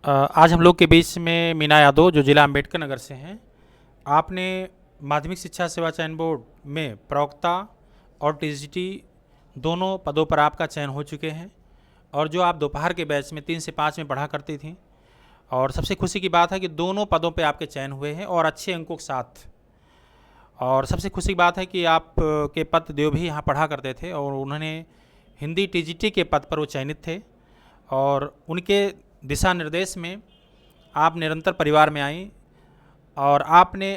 आज हम लोग के बीच में मीना यादव जो जिला अम्बेडकर नगर से हैं। आपने माध्यमिक शिक्षा सेवा चयन बोर्ड में प्रवक्ता और टीजीटी दोनों पदों पर आपका चयन हो चुके हैं और जो आप दोपहर के बैच में 3 से 5 में पढ़ा करती थी, और सबसे खुशी की बात है कि दोनों पदों पे आपके चयन हुए हैं और अच्छे अंकों के साथ। और सबसे खुशी की बात है कि आप के पति देव भी यहाँ पढ़ा करते थे और उन्होंने हिंदी टीजीटी के पद पर वो चयनित थे और उनके दिशा निर्देश में आप निरंतर परिवार में आई और आपने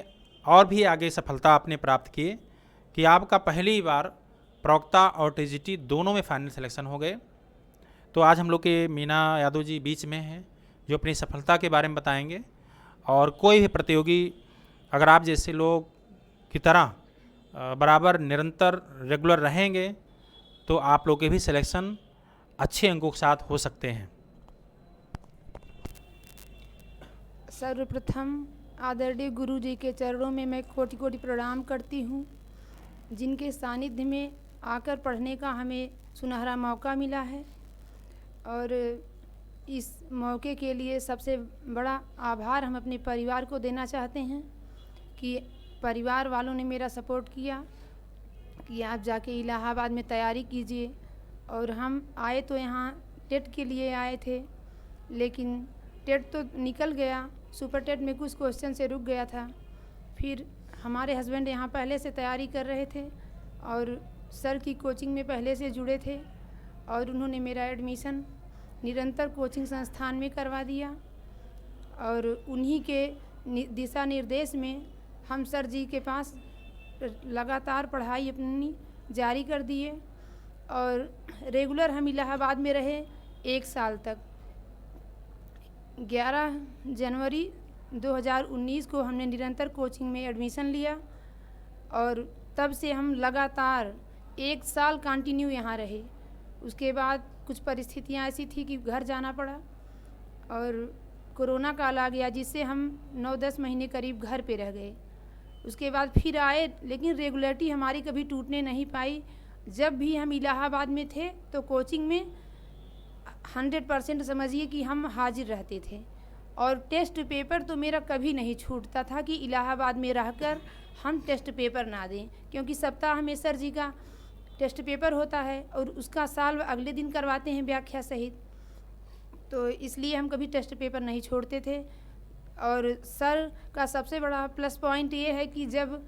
और भी आगे सफलता आपने प्राप्त किए कि आपका पहली बार प्रवक्ता और टीजीटी दोनों में फाइनल सिलेक्शन हो गए। तो आज हम लोग के मीना यादव जी बीच में हैं जो अपनी सफलता के बारे में बताएंगे, और कोई भी प्रतियोगी अगर आप जैसे लोग की तरह बराबर निरंतर रेगुलर रहेंगे तो आप लोग के भी सिलेक्शन अच्छे अंकों के साथ हो सकते हैं। सर्वप्रथम आदरणीय गुरु जी के चरणों में मैं कोटि कोटि प्रणाम करती हूँ, जिनके सानिध्य में आकर पढ़ने का हमें सुनहरा मौका मिला है। और इस मौके के लिए सबसे बड़ा आभार हम अपने परिवार को देना चाहते हैं कि परिवार वालों ने मेरा सपोर्ट किया कि आप जाके इलाहाबाद में तैयारी कीजिए। और हम आए तो यहाँ टेट के लिए आए थे, लेकिन टेट तो निकल गया, सुपर टेट में कुछ क्वेश्चन से रुक गया था। फिर हमारे हस्बैंड यहाँ पहले से तैयारी कर रहे थे और सर की कोचिंग में पहले से जुड़े थे और उन्होंने मेरा एडमिशन निरंतर कोचिंग संस्थान में करवा दिया। और उन्हीं के दिशा निर्देश में हम सर जी के पास लगातार पढ़ाई अपनी जारी कर दिए और रेगुलर हम इलाहाबाद में रहे 1 साल तक। 11 जनवरी 2019 को हमने निरंतर कोचिंग में एडमिशन लिया और तब से हम लगातार 1 साल कंटिन्यू यहाँ रहे। उसके बाद कुछ परिस्थितियाँ ऐसी थी कि घर जाना पड़ा और कोरोना काल आ गया, जिससे हम 9-10 महीने करीब घर पे रह गए। उसके बाद फिर आए, लेकिन रेगुलरिटी हमारी कभी टूटने नहीं पाई। जब भी हम इलाहाबाद में थे तो कोचिंग में 100% समझिए कि हम हाजिर रहते थे और टेस्ट पेपर तो मेरा कभी नहीं छूटता था कि इलाहाबाद में रहकर हम टेस्ट पेपर ना दें, क्योंकि सप्ताह में सर जी का टेस्ट पेपर होता है और उसका साल अगले दिन करवाते हैं व्याख्या सहित। तो इसलिए हम कभी टेस्ट पेपर नहीं छोड़ते थे। और सर का सबसे बड़ा प्लस पॉइंट ये है कि जब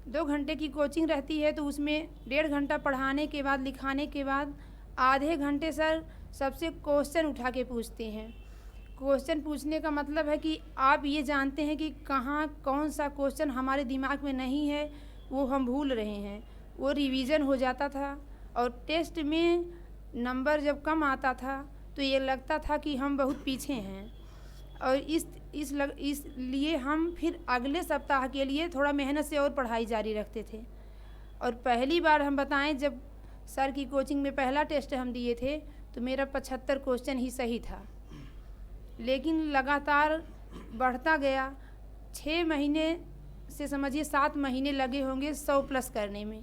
2 घंटे की कोचिंग रहती है तो उसमें 1.5 घंटा पढ़ाने के बाद लिखाने के बाद आधे घंटे सर सबसे क्वेश्चन उठा के पूछते हैं। क्वेश्चन पूछने का मतलब है कि आप ये जानते हैं कि कहाँ कौन सा क्वेश्चन हमारे दिमाग में नहीं है, वो हम भूल रहे हैं, वो रिवीजन हो जाता था। और टेस्ट में नंबर जब कम आता था तो ये लगता था कि हम बहुत पीछे हैं। और इसलिए हम फिर अगले सप्ताह के लिए थोड़ा मेहनत से और पढ़ाई जारी रखते थे। और पहली बार हम बताएं, जब सर की कोचिंग में पहला टेस्ट हम दिए थे तो मेरा 75 क्वेश्चन ही सही था, लेकिन लगातार बढ़ता गया। 6 महीने से समझिए 7 महीने लगे होंगे 100 प्लस करने में।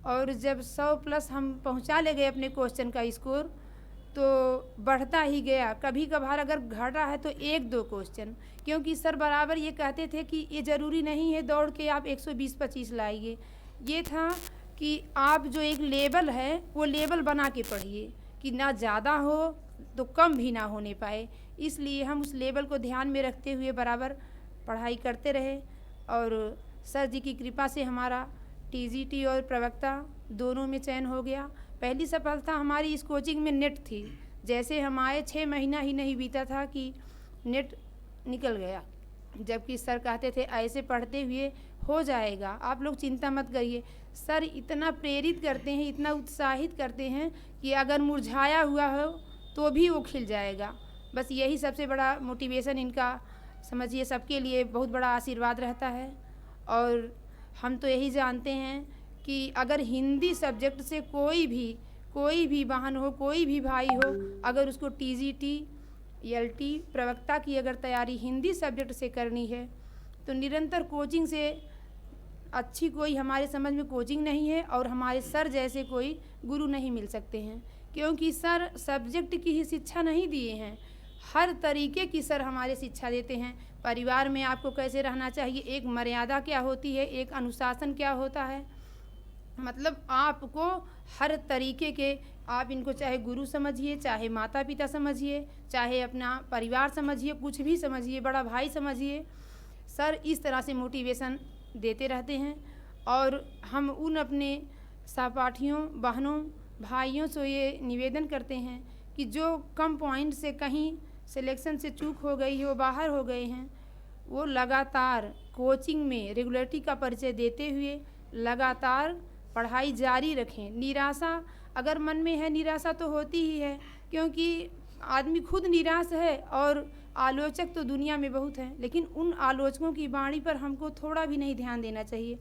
और जब 100 प्लस हम पहुंचा ले गए अपने क्वेश्चन का स्कोर, तो बढ़ता ही गया। कभी कभार अगर घटा है तो 1-2 क्वेश्चन, क्योंकि सर बराबर ये कहते थे कि ये ज़रूरी नहीं है दौड़ के आप 120-25 लाइए। ये था कि आप जो एक लेवल है वो लेवल बना के पढ़िए कि ना ज़्यादा हो तो कम भी ना होने पाए। इसलिए हम उस लेवल को ध्यान में रखते हुए बराबर पढ़ाई करते रहे और सर जी की कृपा से हमारा टीजीटी और प्रवक्ता दोनों में चयन हो गया। पहली सफलता हमारी इस कोचिंग में नेट थी। जैसे हम आए 6 महीना ही नहीं बीता था कि नेट निकल गया, जबकि सर कहते थे ऐसे पढ़ते हुए हो जाएगा, आप लोग चिंता मत करिए। सर इतना प्रेरित करते हैं, इतना उत्साहित करते हैं कि अगर मुरझाया हुआ हो तो भी वो खिल जाएगा। बस यही सबसे बड़ा मोटिवेशन इनका समझिए सबके लिए बहुत बड़ा आशीर्वाद रहता है। और हम तो यही जानते हैं कि अगर हिंदी सब्जेक्ट से कोई भी बहन हो, कोई भी भाई हो, अगर उसको टीजीटी एलटी प्रवक्ता की अगर तैयारी हिंदी सब्जेक्ट से करनी है तो निरंतर कोचिंग से अच्छी कोई हमारे समझ में कोचिंग नहीं है और हमारे सर जैसे कोई गुरु नहीं मिल सकते हैं, क्योंकि सर सब्जेक्ट की ही शिक्षा नहीं दिए हैं, हर तरीके की सर हमारे शिक्षा देते हैं। परिवार में आपको कैसे रहना चाहिए, एक मर्यादा क्या होती है, एक अनुशासन क्या होता है, मतलब आपको हर तरीके के, आप इनको चाहे गुरु समझिए, चाहे माता पिता समझिए, चाहे अपना परिवार समझिए, कुछ भी समझिए, बड़ा भाई समझिए, सर इस तरह से मोटिवेशन देते रहते हैं। और हम उन अपने सहपाठियों, बहनों, भाइयों से ये निवेदन करते हैं कि जो कम पॉइंट से कहीं सिलेक्शन से चूक हो गई है, वो बाहर हो गए हैं, वो लगातार कोचिंग में रेगुलरिटी का परिचय देते हुए लगातार पढ़ाई जारी रखें। निराशा अगर मन में है, निराशा तो होती ही है, क्योंकि आदमी खुद निराश है और आलोचक तो दुनिया में बहुत हैं, लेकिन उन आलोचकों की वाणी पर हमको थोड़ा भी नहीं ध्यान देना चाहिए,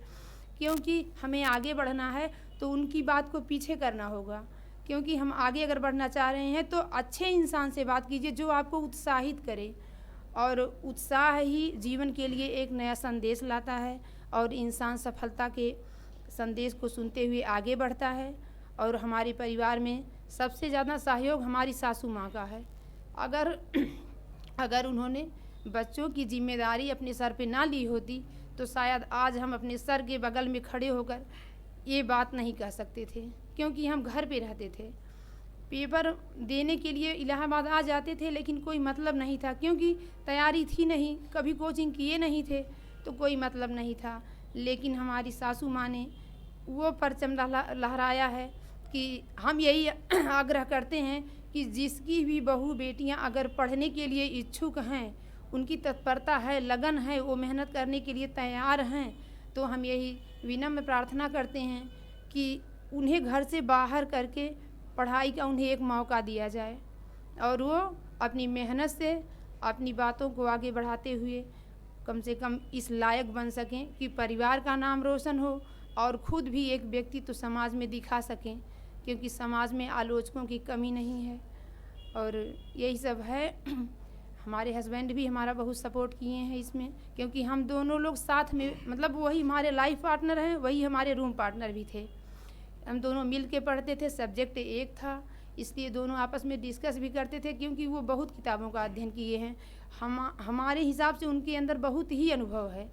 क्योंकि हमें आगे बढ़ना है तो उनकी बात को पीछे करना होगा। क्योंकि हम आगे अगर बढ़ना चाह रहे हैं तो अच्छे इंसान से बात कीजिए जो आपको उत्साहित करे, और उत्साह ही जीवन के लिए एक नया संदेश लाता है और इंसान सफलता के संदेश को सुनते हुए आगे बढ़ता है। और हमारे परिवार में सबसे ज़्यादा सहयोग हमारी सासू माँ का है। अगर उन्होंने बच्चों की जिम्मेदारी अपने सर पे ना ली होती तो शायद आज हम अपने सर के बगल में खड़े होकर ये बात नहीं कह सकते थे, क्योंकि हम घर पे रहते थे। पेपर देने के लिए इलाहाबाद आ जाते थे, लेकिन कोई मतलब नहीं था, क्योंकि तैयारी थी नहीं, कभी कोचिंग किए नहीं थे, तो कोई मतलब नहीं था। लेकिन हमारी सासू माँ ने वो परचम लहराया है कि हम यही आग्रह करते हैं कि जिसकी भी बहू बेटियां अगर पढ़ने के लिए इच्छुक हैं, उनकी तत्परता है, लगन है, वो मेहनत करने के लिए तैयार हैं, तो हम यही विनम्र प्रार्थना करते हैं कि उन्हें घर से बाहर करके पढ़ाई का उन्हें एक मौका दिया जाए और वो अपनी मेहनत से अपनी बातों को आगे बढ़ाते हुए कम से कम इस लायक बन सकें कि परिवार का नाम रोशन हो और ख़ुद भी एक व्यक्तित्व तो समाज में दिखा सकें, क्योंकि समाज में आलोचकों की कमी नहीं है। और यही सब है। हमारे हस्बैंड भी हमारा बहुत सपोर्ट किए हैं इसमें, क्योंकि हम दोनों लोग साथ में, मतलब वही हमारे लाइफ पार्टनर हैं, वही हमारे रूम पार्टनर भी थे। हम दोनों मिल के पढ़ते थे, सब्जेक्ट एक था, इसलिए दोनों आपस में डिस्कस भी करते थे, क्योंकि वो बहुत किताबों का अध्ययन किए हैं। हमारे हिसाब से उनके अंदर बहुत ही अनुभव है,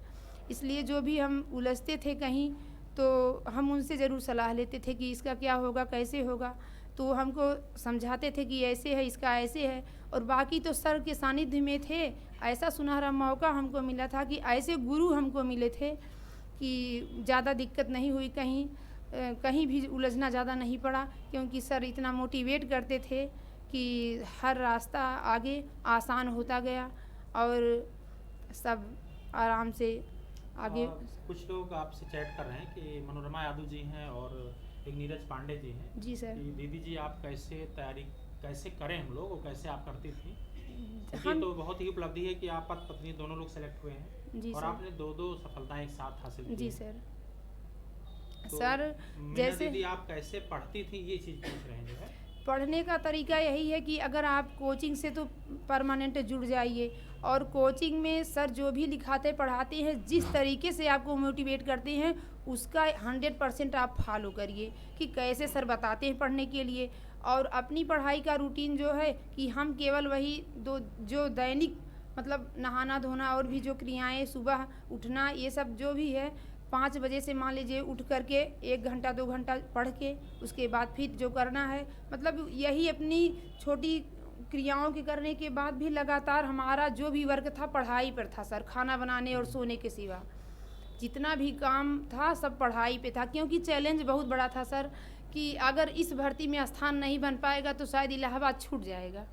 इसलिए जो भी हम उलझते थे कहीं तो हम उनसे ज़रूर सलाह लेते थे कि इसका क्या होगा, कैसे होगा, तो वो हमको समझाते थे कि ऐसे है, इसका ऐसे है। और बाकी तो सर के सानिध्य में थे, ऐसा सुनहरा मौका हमको मिला था कि ऐसे गुरु हमको मिले थे कि ज़्यादा दिक्कत नहीं हुई, कहीं भी उलझना ज़्यादा नहीं पड़ा, क्योंकि सर इतना मोटिवेट करते थे कि हर रास्ता आगे आसान होता गया और सब आराम से आगे। कुछ लोग आपसे चैट कर रहे हैं कि मनोरमा यादव जी हैं और एक नीरज पांडे जी हैं। जी सर। कि दीदी जी आप कैसे तैयारी कैसे करें हम लोग, और कैसे आप करती थी? हम तो बहुत ही उपलब्धि है कि आप पति पत्नी दोनों लोग सेलेक्ट हुए हैं। जी और सर। आपने दो सफलताएं एक साथ हासिल की। जी सर। तो सर मीना जैसे दीदी आप कैसे पढ़ती थी, ये चीज़ पूछ रहे हैं जो है। पढ़ने का तरीका यही है कि अगर आप कोचिंग से तो परमानेंट जुड़ जाइए, और कोचिंग में सर जो भी लिखाते पढ़ाते हैं, जिस तरीके से आपको मोटिवेट करते हैं, उसका 100% आप फॉलो करिए कि कैसे सर बताते हैं पढ़ने के लिए। और अपनी पढ़ाई का रूटीन जो है कि हम केवल वही जो दैनिक, मतलब नहाना धोना और भी जो क्रियाएं, सुबह उठना, ये सब जो भी है, 5 बजे से मान लीजिए उठ करके 1 घंटा 2 घंटा पढ़ के उसके बाद फिर जो करना है, मतलब यही अपनी छोटी क्रियाओं के करने के बाद भी लगातार हमारा जो भी वर्क था पढ़ाई पर था सर। खाना बनाने और सोने के सिवा जितना भी काम था सब पढ़ाई पे था, क्योंकि चैलेंज बहुत बड़ा था सर कि अगर इस भर्ती में स्थान नहीं बन पाएगा तो शायद इलाहाबाद छूट जाएगा।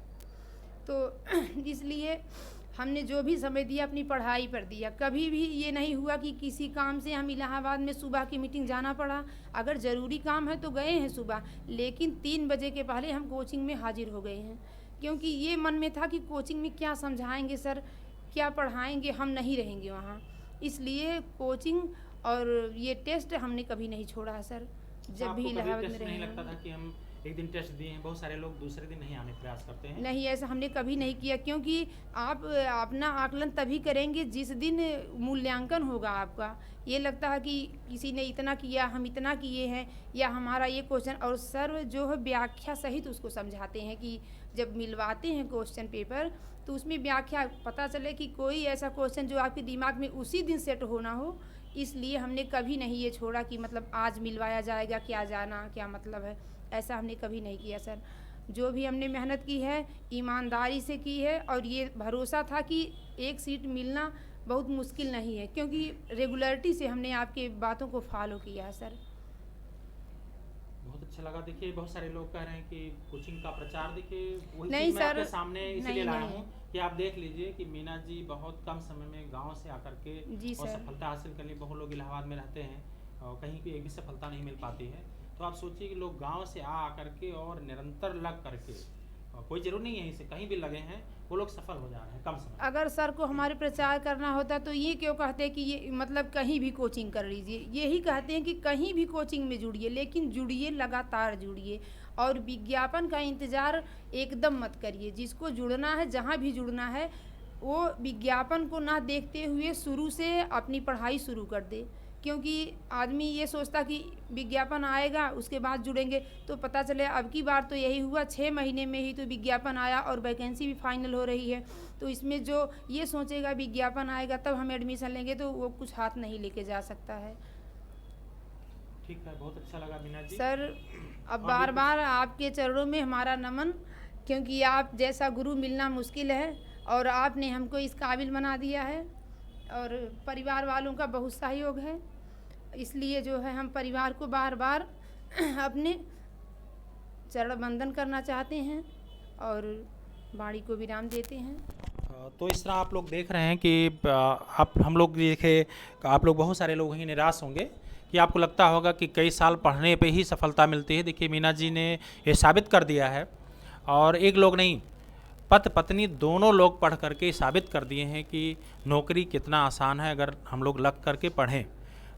तो इसलिए हमने जो भी समय दिया अपनी पढ़ाई पर दिया। कभी भी ये नहीं हुआ कि किसी काम से हम इलाहाबाद में सुबह की मीटिंग जाना पड़ा। अगर ज़रूरी काम है तो गए हैं सुबह, लेकिन 3 बजे के पहले हम कोचिंग में हाजिर हो गए हैं, क्योंकि ये मन में था कि कोचिंग में क्या समझाएंगे सर, क्या पढ़ाएंगे, हम नहीं रहेंगे वहाँ। इसलिए कोचिंग और ये टेस्ट हमने कभी नहीं छोड़ा है सर, जब भी इलाहाबाद में नहीं रहे। लगता था कि हम एक दिन टेस्ट दिए हैं, बहुत सारे लोग दूसरे दिन नहीं आने का प्रयास करते हैं। नहीं, ऐसा हमने कभी नहीं किया, क्योंकि आप अपना आकलन तभी करेंगे जिस दिन मूल्यांकन होगा आपका। ये लगता है कि किसी ने इतना किया, हम इतना किए हैं, या हमारा ये क्वेश्चन, और सर जो है व्याख्या सहित उसको समझाते हैं कि जब मिलवाते हैं क्वेश्चन पेपर तो उसमें व्याख्या पता चले कि कोई ऐसा क्वेश्चन जो आपके दिमाग में उसी दिन सेट होना हो। इसलिए हमने कभी नहीं ये छोड़ा कि मतलब आज मिलवाया जाएगा, क्या जाना क्या मतलब है, ऐसा हमने कभी नहीं किया सर। जो भी हमने मेहनत की है ईमानदारी से की है, और ये भरोसा था कि एक सीट मिलना बहुत मुश्किल नहीं है, क्योंकि रेगुलरिटी से हमने आपके बातों को फॉलो किया है सर। बहुत अच्छा लगा। देखिए बहुत सारे लोग कह रहे हैं कि कोचिंग का प्रचार, देखिए वही नहीं चीज़ मैं सर, आपके सामने इसीलिए नहीं, लाया नहीं। हूँ कि आप देख लीजिए कि मीना जी बहुत कम समय में गांव से आकर के जी और सर। सफलता हासिल कर ली। बहुत लोग इलाहाबाद में रहते हैं और कहीं भी एक भी सफलता नहीं मिल पाती है। तो आप सोचिए कि लोग गांव से आ करके और निरंतर लग करके, कोई जरूर नहीं है यहीं से कहीं भी लगे हैं, वो लोग सफल हो जा रहे हैं कम समय में। अगर सर को हमारे प्रचार करना होता तो ये क्यों कहते कि ये मतलब कहीं भी कोचिंग कर लीजिए। यही कहते हैं कि कहीं भी कोचिंग में जुड़िए, लेकिन जुड़िए, लगातार जुड़िए, और विज्ञापन का इंतज़ार एकदम मत करिए। जिसको जुड़ना है, जहाँ भी जुड़ना है, वो विज्ञापन को ना देखते हुए शुरू से अपनी पढ़ाई शुरू कर दे। क्योंकि आदमी ये सोचता कि विज्ञापन आएगा उसके बाद जुड़ेंगे, तो पता चले अब की बार तो यही हुआ, 6 महीने में ही तो विज्ञापन आया और वैकेंसी भी फाइनल हो रही है। तो इसमें जो ये सोचेगा विज्ञापन आएगा तब हम एडमिशन लेंगे, तो वो कुछ हाथ नहीं लेके जा सकता है। ठीक है, बहुत अच्छा लगा मीना जी। सर अब और बार भी बार आपके चरणों में हमारा नमन, क्योंकि आप जैसा गुरु मिलना मुश्किल है, और आपने हमको इस काबिल बना दिया है, और परिवार वालों का बहुत सहयोग है। इसलिए जो है हम परिवार को बार बार अपने चरण वंदन करना चाहते हैं और वाणी को विराम देते हैं। तो इस तरह आप लोग देख रहे हैं कि आप हम लोग देखे, आप लोग बहुत सारे लोग ही निराश होंगे कि आपको लगता होगा कि कई साल पढ़ने पे ही सफलता मिलती है। देखिए मीना जी ने ये साबित कर दिया है, और एक लोग नहीं, पति पत्नी दोनों लोग पढ़ करके साबित कर दिए हैं कि नौकरी कितना आसान है अगर हम लोग लग करके पढ़ें।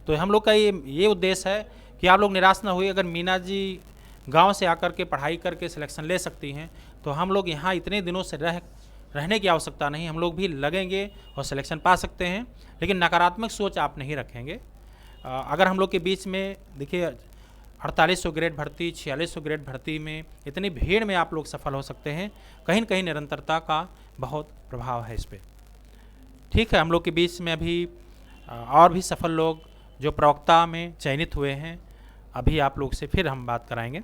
तो हम लोग का ये उद्देश्य है कि आप लोग निराश ना हुए। अगर मीना जी गांव से आकर के पढ़ाई करके सिलेक्शन ले सकती हैं, तो हम लोग यहाँ इतने दिनों से रहने की आवश्यकता नहीं, हम लोग भी लगेंगे और सिलेक्शन पा सकते हैं। लेकिन नकारात्मक सोच आप नहीं रखेंगे। अगर हम लोग के बीच में देखिए 4800 ग्रेड भर्ती, 4600 ग्रेड भर्ती में इतनी भीड़ में आप लोग सफल हो सकते हैं, कहीं न कहीं निरंतरता का बहुत प्रभाव है इस पर। ठीक है, हम लोग के बीच में अभी और भी सफल लोग जो प्रवक्ता में चयनित हुए हैं, अभी आप लोग से फिर हम बात कराएंगे।